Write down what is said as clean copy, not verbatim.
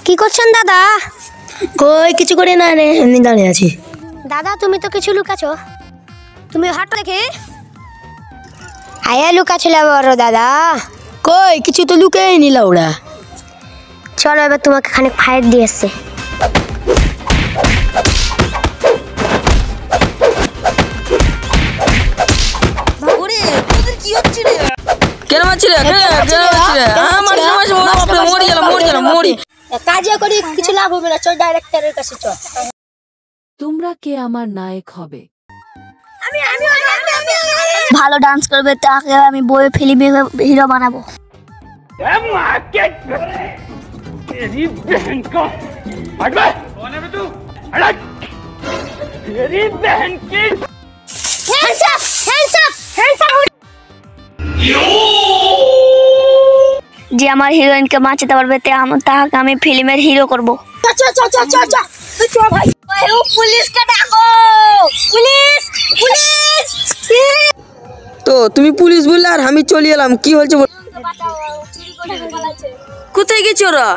কি করছেন দাদা? কই কিছু করে না রে, এমনি দাঁড়িয়ে আছি। দাদা তুমি তো কিছু লুকাছো, তুমি হাঁটো দেখি। আয়া লুকাছিল বড় দাদা। কই কিছু তো লুকাই নিলা ওরা। চলো এবার তোমাকে খানিক ফাইট দিয়ে এসছে। কেন মারছিলে? মরি কাজে করি কিছু লাভ হবে না, চল ডাইরেক্টরের কাছে চল। তোমরা কে আমার নায়ক হবে? ভালো ডান্স করবে তাকে আমি বই ফিল্মে হিরো বানাবো। तेरी बहन का हट बे। कौन है बे तू? हट। तेरी बहन की Hands up! Hands up! Hands up! যে আমার হিরোইনকে বাঁচাতে পারবে তাকে আমি ফিল্মের হিরো করব। পুলিশকে ডাকো, পুলিশ পুলিশ। তো তুমি পুলিশ বললে আর আমি চলে এলাম, কি হয়েছে? কোথায় গেছো ওরা?